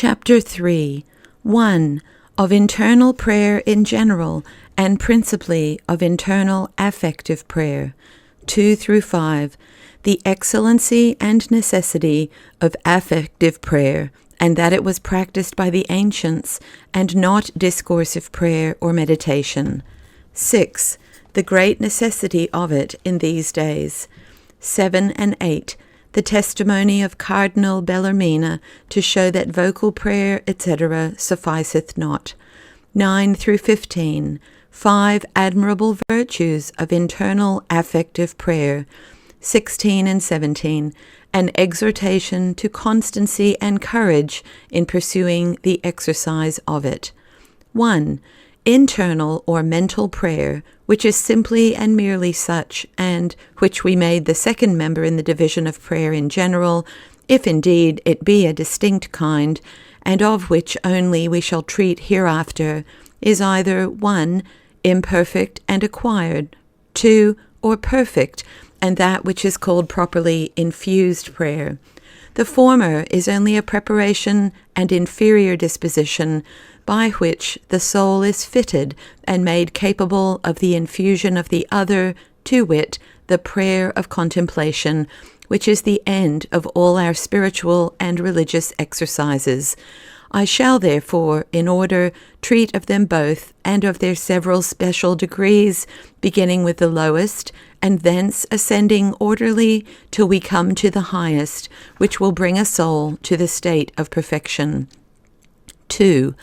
Chapter 3. 1. Of internal prayer in general, and principally of internal affective prayer. 2 through 5. The excellency and necessity of affective prayer, and that it was practiced by the ancients, and not discoursive prayer or meditation. 6. The great necessity of it in these days. 7 and 8. The testimony of Cardinal Bellarmina to show that vocal prayer, etc., sufficeth not. 9 through 15. 5 admirable virtues of internal affective prayer. 16 and 17. An exhortation to constancy and courage in pursuing the exercise of it. 1. Internal or mental prayer, which is simply and merely such, and which we made the second member in the division of prayer in general, if indeed it be a distinct kind, and of which only we shall treat hereafter, is either 1. Imperfect and acquired, 2. Or perfect, and that which is called properly infused prayer. The former is only a preparation and inferior disposition by which the soul is fitted and made capable of the infusion of the other, to wit, the prayer of contemplation, which is the end of all our spiritual and religious exercises. I shall therefore, in order, treat of them both, and of their several special degrees, beginning with the lowest, and thence ascending orderly till we come to the highest, which will bring a soul to the state of perfection. 2.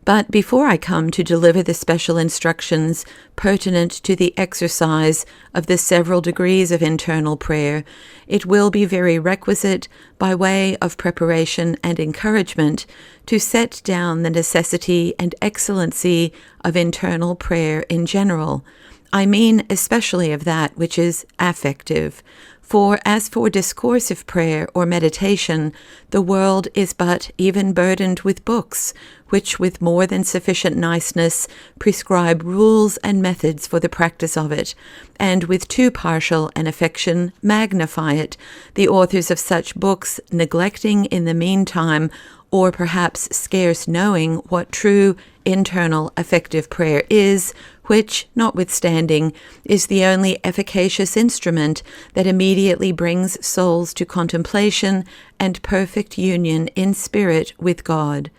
But before I come to deliver the special instructions pertinent to the exercise of the several degrees of internal prayer, it will be very requisite, by way of preparation and encouragement, to set down the necessity and excellency of internal prayer in general. I mean especially of that which is affective. For as for discoursive prayer or meditation, the world is but even burdened with books, which with more than sufficient niceness prescribe rules and methods for the practice of it, and with too partial an affection magnify it, the authors of such books neglecting in the meantime, or perhaps scarce knowing what true internal affective prayer is, which, notwithstanding, is the only efficacious instrument that immediately brings souls to contemplation and perfect union in spirit with God.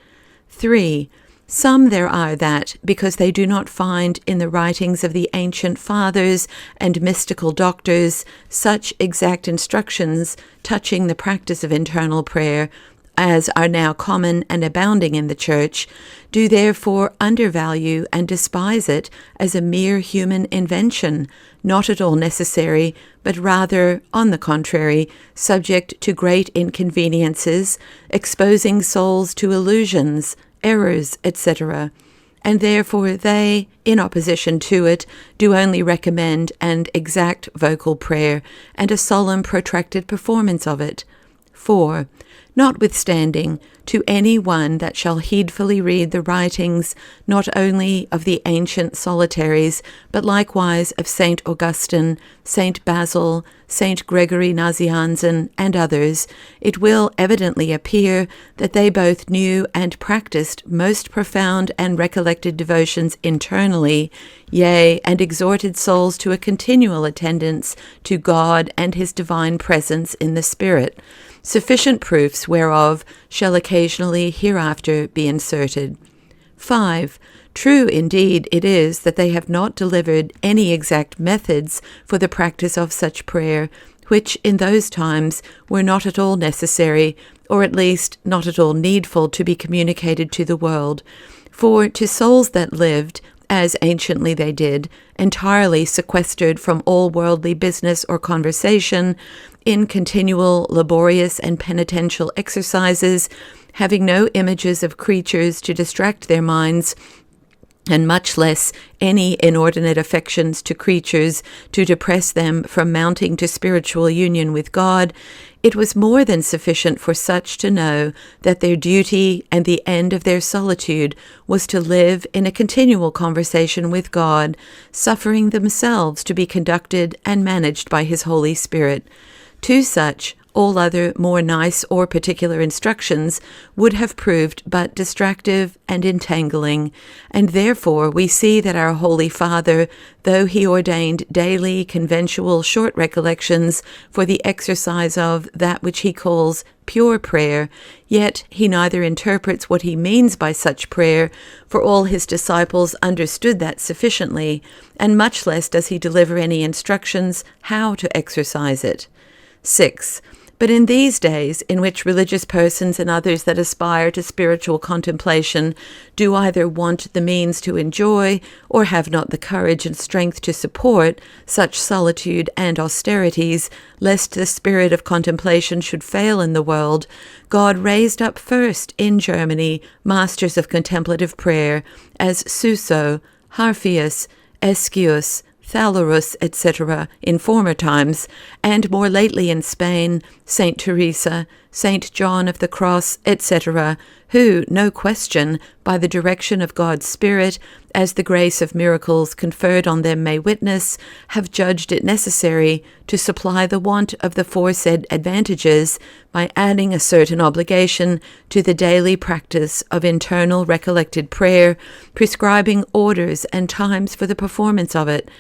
3. Some there are that, because they do not find in the writings of the ancient fathers and mystical doctors such exact instructions touching the practice of internal prayer, as are now common and abounding in the Church, do therefore undervalue and despise it as a mere human invention, not at all necessary, but rather, on the contrary, subject to great inconveniences, exposing souls to illusions, errors, etc. And therefore they, in opposition to it, do only recommend and exact vocal prayer, and a solemn protracted performance of it. 4. Notwithstanding, to any one that shall heedfully read the writings not only of the ancient solitaries, but likewise of St. Augustine, St. Basil, St. Gregory Nazianzen, and others, it will evidently appear that they both knew and practiced most profound and recollected devotions internally, yea, and exhorted souls to a continual attendance to God and his divine presence in the Spirit, sufficient proofs whereof shall occasionally hereafter be inserted. 5. True indeed it is that they have not delivered any exact methods for the practice of such prayer, which in those times were not at all necessary, or at least not at all needful to be communicated to the world. For to souls that lived, as anciently they did, entirely sequestered from all worldly business or conversation, in continual laborious and penitential exercises, having no images of creatures to distract their minds, and much less any inordinate affections to creatures to depress them from mounting to spiritual union with God, it was more than sufficient for such to know that their duty and the end of their solitude was to live in a continual conversation with God, suffering themselves to be conducted and managed by his Holy Spirit. To such, All other more nice or particular instructions would have proved but distractive and entangling, and therefore we see that our Holy Father, though he ordained daily conventual short recollections for the exercise of that which he calls pure prayer, yet he neither interprets what he means by such prayer, for all his disciples understood that sufficiently, and much less does he deliver any instructions how to exercise it. 6. But in these days, in which religious persons and others that aspire to spiritual contemplation do either want the means to enjoy, or have not the courage and strength to support, such solitude and austerities, lest the spirit of contemplation should fail in the world, God raised up first in Germany masters of contemplative prayer, as Suso, Harphius, Escius, Thalorus, etc., in former times, and more lately in Spain, Saint Teresa, Saint John of the Cross, etc., who, no question, by the direction of God's Spirit, as the grace of miracles conferred on them may witness, have judged it necessary to supply the want of the foresaid advantages by adding a certain obligation to the daily practice of internal recollected prayer, prescribing orders and times for the performance of it.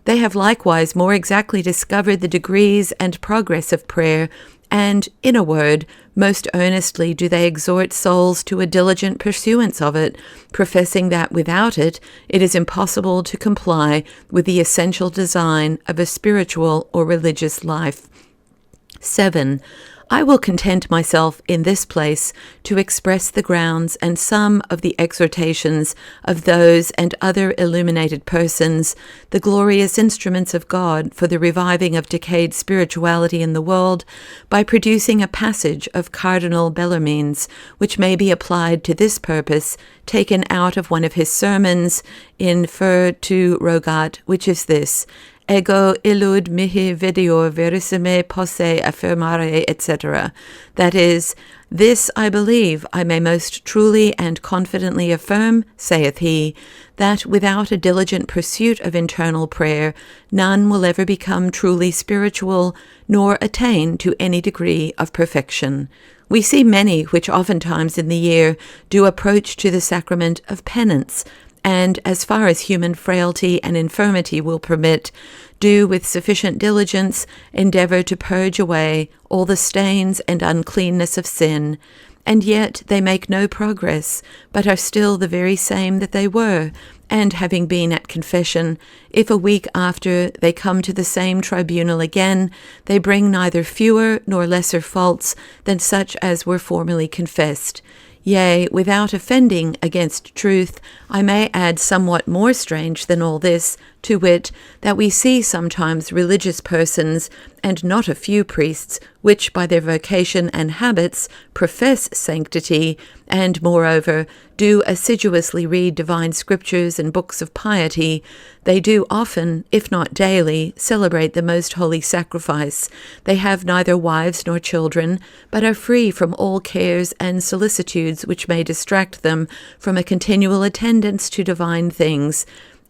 They have likewise more exactly discovered the degrees and progress of prayer, and, in a word, most earnestly do they exhort souls to a diligent pursuance of it, professing that without it, it is impossible to comply with the essential design of a spiritual or religious life. 7. I will content myself in this place to express the grounds and some of the exhortations of those and other illuminated persons, the glorious instruments of God for the reviving of decayed spirituality in the world, by producing a passage of Cardinal Bellarmine's, which may be applied to this purpose, taken out of one of his sermons in Fer tu rogat, which is this: Ego illud mihi videor verissime posse affirmare, etc. That is, this I believe I may most truly and confidently affirm, saith he, that without a diligent pursuit of internal prayer, none will ever become truly spiritual, nor attain to any degree of perfection. We see many which oftentimes in the year do approach to the sacrament of penance, and, as far as human frailty and infirmity will permit, do with sufficient diligence endeavor to purge away all the stains and uncleanness of sin, and yet they make no progress, but are still the very same that they were, and having been at confession, if a week after they come to the same tribunal again, they bring neither fewer nor lesser faults than such as were formerly confessed. Yea, without offending against truth, I may add somewhat more strange than all this, to wit, that we see sometimes religious persons, and not a few priests, which by their vocation and habits profess sanctity, and moreover do assiduously read divine scriptures and books of piety. They do often, if not daily, celebrate the most holy sacrifice. They have neither wives nor children, but are free from all cares and solicitudes which may distract them from a continual attendance to divine things.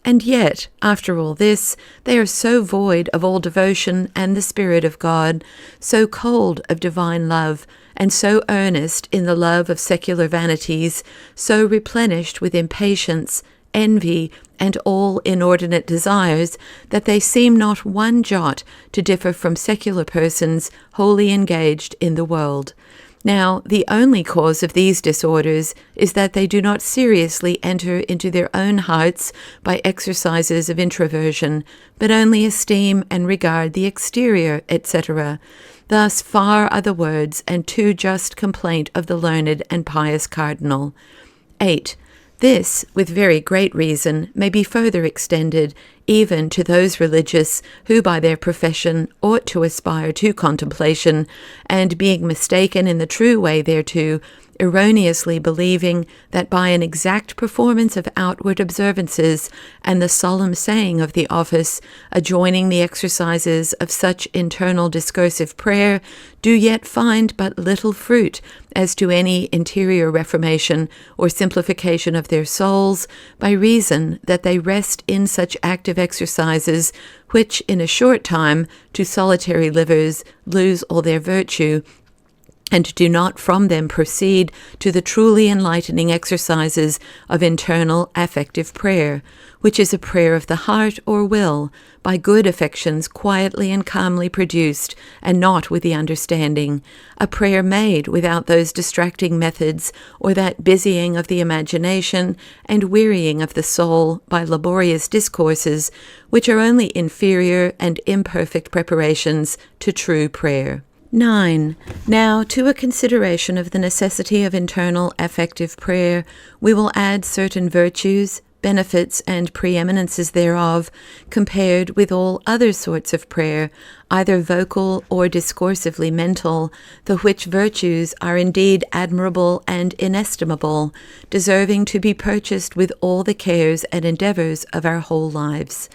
And yet, after all this, they are so void of all devotion and the Spirit of God, so cold of divine love, and so earnest in the love of secular vanities, so replenished with impatience, envy, and all inordinate desires, that they seem not one jot to differ from secular persons wholly engaged in the world. Now, the only cause of these disorders is that they do not seriously enter into their own hearts by exercises of introversion, but only esteem and regard the exterior, etc. Thus far are the words and too just complaint of the learned and pious cardinal. 8. This, with very great reason, may be further extended even to those religious who by their profession ought to aspire to contemplation, and being mistaken in the true way thereto, erroneously believing that by an exact performance of outward observances and the solemn saying of the office, adjoining the exercises of such internal discursive prayer, do yet find but little fruit as to any interior reformation or simplification of their souls, by reason that they rest in such active effective exercises, which in a short time to solitary livers lose all their virtue, and do not from them proceed to the truly enlightening exercises of internal affective prayer, which is a prayer of the heart or will, by good affections quietly and calmly produced, and not with the understanding, a prayer made without those distracting methods, or that busying of the imagination and wearying of the soul by laborious discourses, which are only inferior and imperfect preparations to true prayer. 9. Now, to a consideration of the necessity of internal affective prayer, we will add certain virtues, benefits, and preeminences thereof, compared with all other sorts of prayer, either vocal or discursively mental, the which virtues are indeed admirable and inestimable, deserving to be purchased with all the cares and endeavours of our whole lives.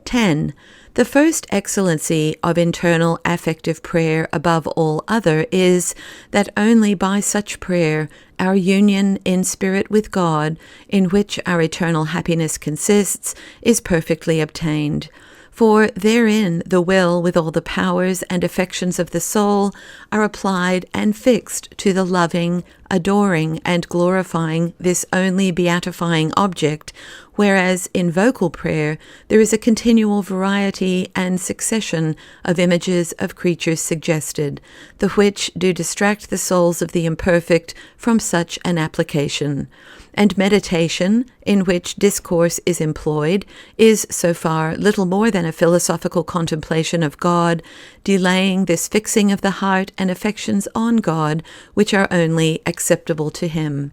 10. The first excellency of internal affective prayer above all other is that only by such prayer our union in spirit with God, in which our eternal happiness consists, is perfectly obtained. For therein the will with all the powers and affections of the soul are applied and fixed to the loving, adoring, and glorifying this only beatifying object, whereas in vocal prayer there is a continual variety and succession of images of creatures suggested, the which do distract the souls of the imperfect from such an application. And meditation, in which discourse is employed, is so far little more than a philosophical contemplation of God, delaying this fixing of the heart and affections on God, which are only acceptable to Him.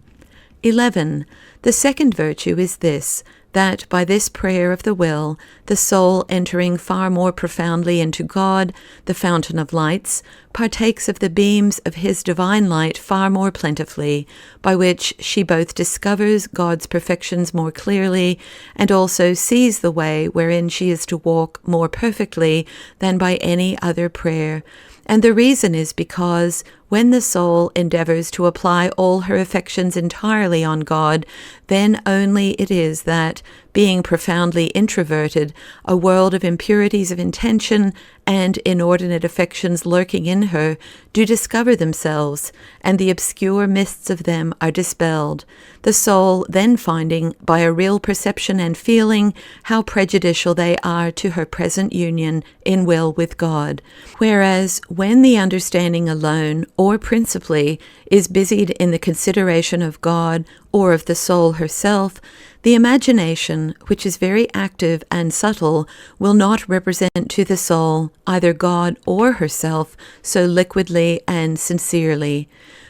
11. The second virtue is this, that by this prayer of the will, the soul entering far more profoundly into God, the fountain of lights, partakes of the beams of His divine light far more plentifully, by which she both discovers God's perfections more clearly, and also sees the way wherein she is to walk more perfectly than by any other prayer. And the reason is because, when the soul endeavours to apply all her affections entirely on God, then only it is that, being profoundly introverted, a world of impurities of intention and inordinate affections lurking in her do discover themselves, and the obscure mists of them are dispelled, the soul then finding by a real perception and feeling how prejudicial they are to her present union in will with God. Whereas when the understanding alone, or principally, is busied in the consideration of God or of the soul herself, the imagination, which is very active and subtle, will not represent to the soul either God or herself so liquidly and sincerely,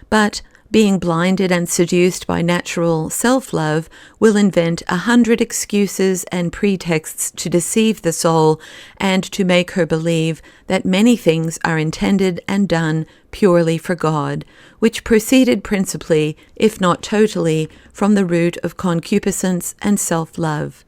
but, being blinded and seduced by natural self-love, will invent 100 excuses and pretexts to deceive the soul and to make her believe that many things are intended and done purely for God, which proceeded principally, if not totally, from the root of concupiscence and self-love.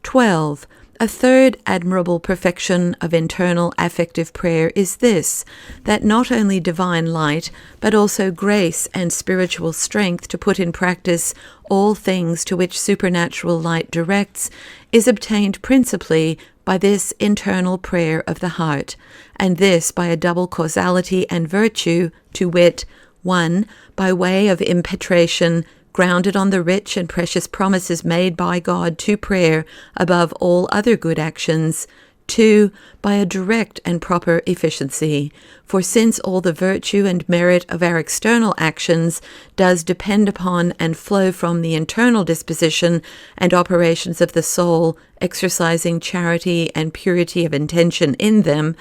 12. A third admirable perfection of internal affective prayer is this, that not only divine light, but also grace and spiritual strength to put in practice all things to which supernatural light directs, is obtained principally by this internal prayer of the heart, and this by a double causality and virtue, to wit, 1. By way of impetration, grounded on the rich and precious promises made by God to prayer above all other good actions. 2. By a direct and proper efficiency. For since all the virtue and merit of our external actions does depend upon and flow from the internal disposition and operations of the soul, exercising charity and purity of intention in them,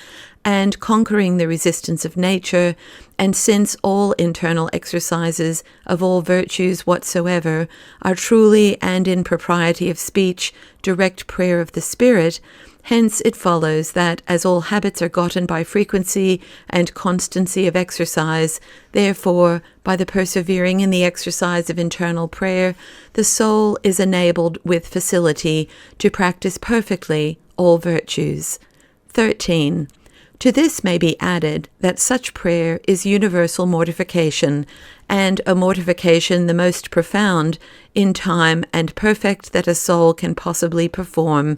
and conquering the resistance of nature, and since all internal exercises of all virtues whatsoever are truly and in propriety of speech direct prayer of the Spirit, hence it follows that as all habits are gotten by frequency and constancy of exercise, therefore, by the persevering in the exercise of internal prayer, the soul is enabled with facility to practice perfectly all virtues. 13. To this may be added that such prayer is universal mortification, and a mortification the most profound in time and perfect that a soul can possibly perform,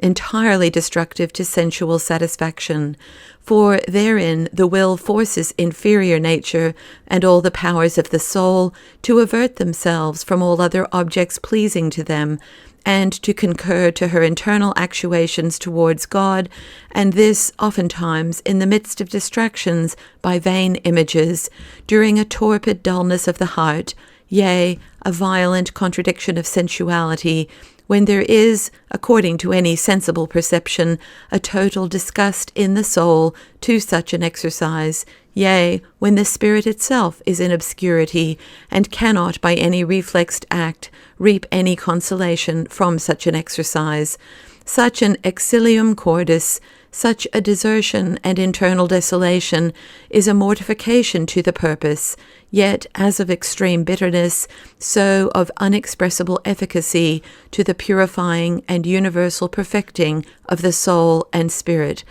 entirely destructive to sensual satisfaction, for therein the will forces inferior nature and all the powers of the soul to avert themselves from all other objects pleasing to them, and to concur to her internal actuations towards God, and this oftentimes in the midst of distractions by vain images, during a torpid dullness of the heart, yea, a violent contradiction of sensuality, when there is, according to any sensible perception, a total disgust in the soul to such an exercise, yea, when the spirit itself is in obscurity, and cannot by any reflexed act reap any consolation from such an exercise, such an exilium cordis, such a desertion and internal desolation is a mortification to the purpose, yet as of extreme bitterness, so of unexpressible efficacy to the purifying and universal perfecting of the soul and spirit.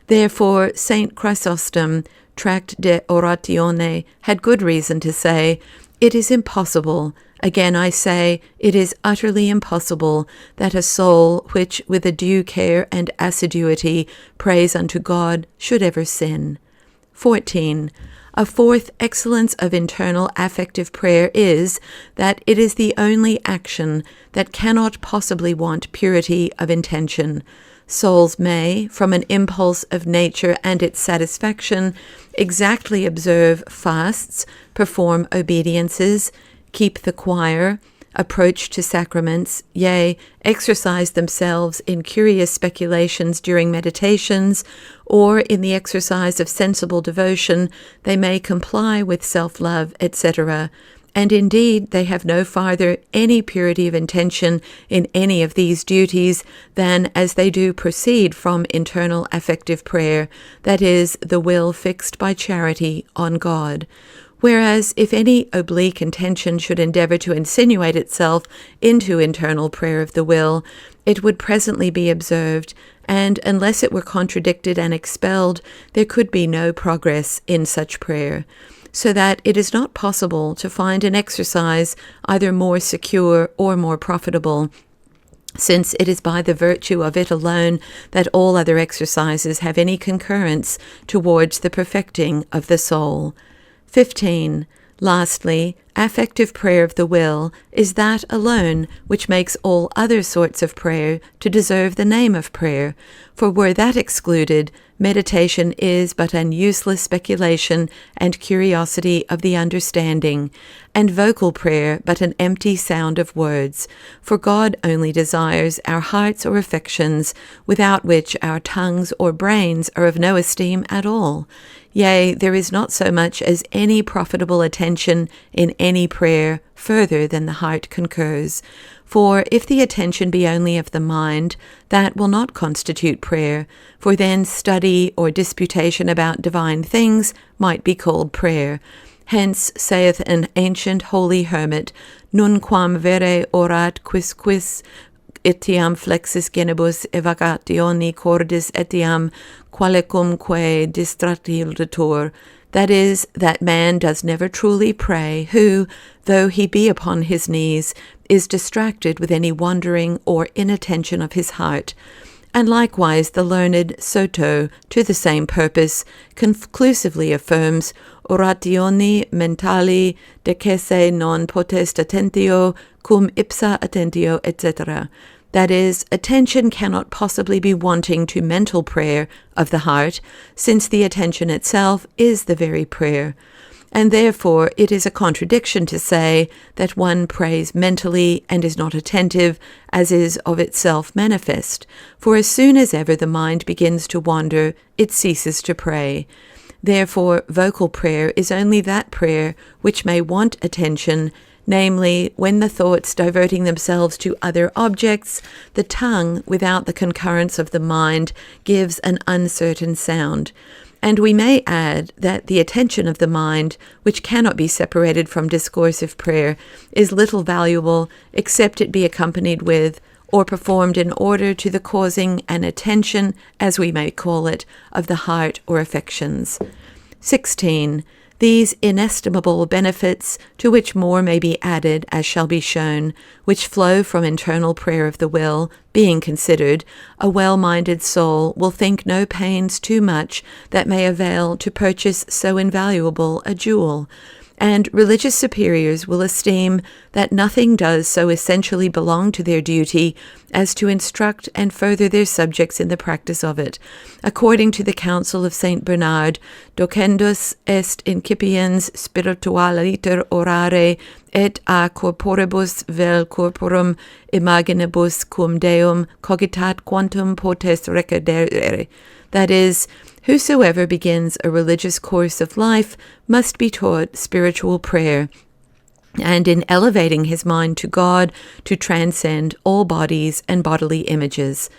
Therefore St. Chrysostom, Tract de Oratione, had good reason to say, "It is impossible, again I say, it is utterly impossible, that a soul which with a due care and assiduity prays unto God should ever sin." 14. A fourth excellence of internal affective prayer is that it is the only action that cannot possibly want purity of intention. Souls may, from an impulse of nature and its satisfaction, exactly observe fasts, perform obediences, keep the choir, approach to sacraments, yea, exercise themselves in curious speculations during meditations, or in the exercise of sensible devotion they may comply with self-love, etc., and indeed they have no farther any purity of intention in any of these duties than as they do proceed from internal affective prayer, that is, the will fixed by charity on God. Whereas if any oblique intention should endeavour to insinuate itself into internal prayer of the will, it would presently be observed, and unless it were contradicted and expelled, there could be no progress in such prayer. So that it is not possible to find an exercise either more secure or more profitable, since it is by the virtue of it alone that all other exercises have any concurrence towards the perfecting of the soul. 15. Lastly, affective prayer of the will is that alone which makes all other sorts of prayer to deserve the name of prayer, for were that excluded, meditation is but an useless speculation and curiosity of the understanding, and vocal prayer but an empty sound of words, for God only desires our hearts or affections, without which our tongues or brains are of no esteem at all. Yea, there is not so much as any profitable attention in any prayer further than the heart concurs. For if the attention be only of the mind, that will not constitute prayer, for then study or disputation about divine things might be called prayer. Hence saith an ancient holy hermit, "Nunquam vere orat quis etiam flexis genibus evagationi cordis etiam qualecumque distractildatur," that is, that man does never truly pray who, though he be upon his knees, is distracted with any wandering or inattention of his heart. And likewise the learned Soto, to the same purpose, conclusively affirms, "Orationi mentali decesse non potest attentio cum ipsa attentio," etc. That is, attention cannot possibly be wanting to mental prayer of the heart, since the attention itself is the very prayer. And therefore it is a contradiction to say that one prays mentally and is not attentive, as is of itself manifest, for as soon as ever the mind begins to wander, it ceases to pray. Therefore vocal prayer is only that prayer which may want attention, namely, when the thoughts diverting themselves to other objects, the tongue, without the concurrence of the mind, gives an uncertain sound. And we may add that the attention of the mind, which cannot be separated from discoursive prayer, is little valuable, except it be accompanied with, or performed in order to the causing an attention, as we may call it, of the heart or affections. 16. These inestimable benefits, to which more may be added, as shall be shown, which flow from internal prayer of the will, being considered, a well-minded soul will think no pains too much that may avail to purchase so invaluable a jewel, and religious superiors will esteem that nothing does so essentially belong to their duty as to instruct and further their subjects in the practice of it, according to the counsel of Saint Bernard, docendus est incipiens spiritualiter orare, et a corporibus vel corporum imaginibus cum Deum cogitat quantum potes recadere. That is, whosoever begins a religious course of life must be taught spiritual prayer, and in elevating his mind to God, to transcend all bodies and bodily images.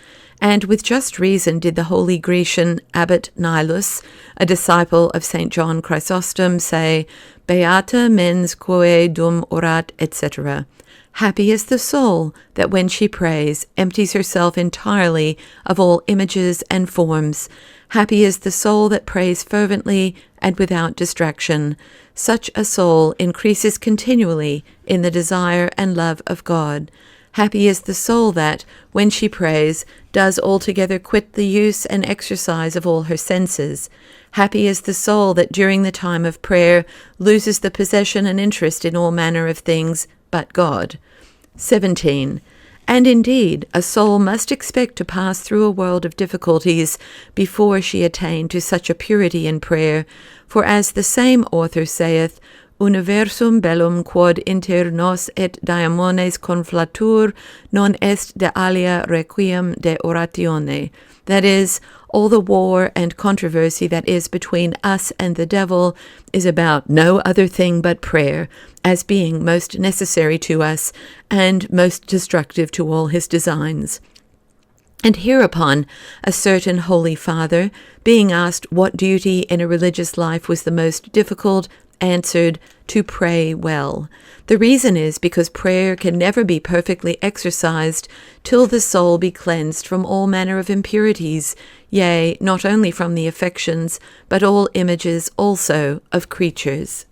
And with just reason did the holy Grecian Abbot Nilus, a disciple of St. John Chrysostom, say, Beata mens quae dum orat, etc. Happy is the soul that when she prays empties herself entirely of all images and forms. Happy is the soul that prays fervently and without distraction. Such a soul increases continually in the desire and love of God. Happy is the soul that, when she prays, does altogether quit the use and exercise of all her senses. Happy is the soul that during the time of prayer loses the possession and interest in all manner of things but God. 17. And indeed, a soul must expect to pass through a world of difficulties before she attain to such a purity in prayer, for as the same author saith, Universum bellum quod inter nos et diamones conflatur non est de alia requiem de oratione. That is, all the war and controversy that is between us and the devil is about no other thing but prayer, as being most necessary to us and most destructive to all his designs. And hereupon a certain holy father, being asked what duty in a religious life was the most difficult, answered, to pray well. The reason is because prayer can never be perfectly exercised till the soul be cleansed from all manner of impurities, yea, not only from the affections, but all images also of creatures.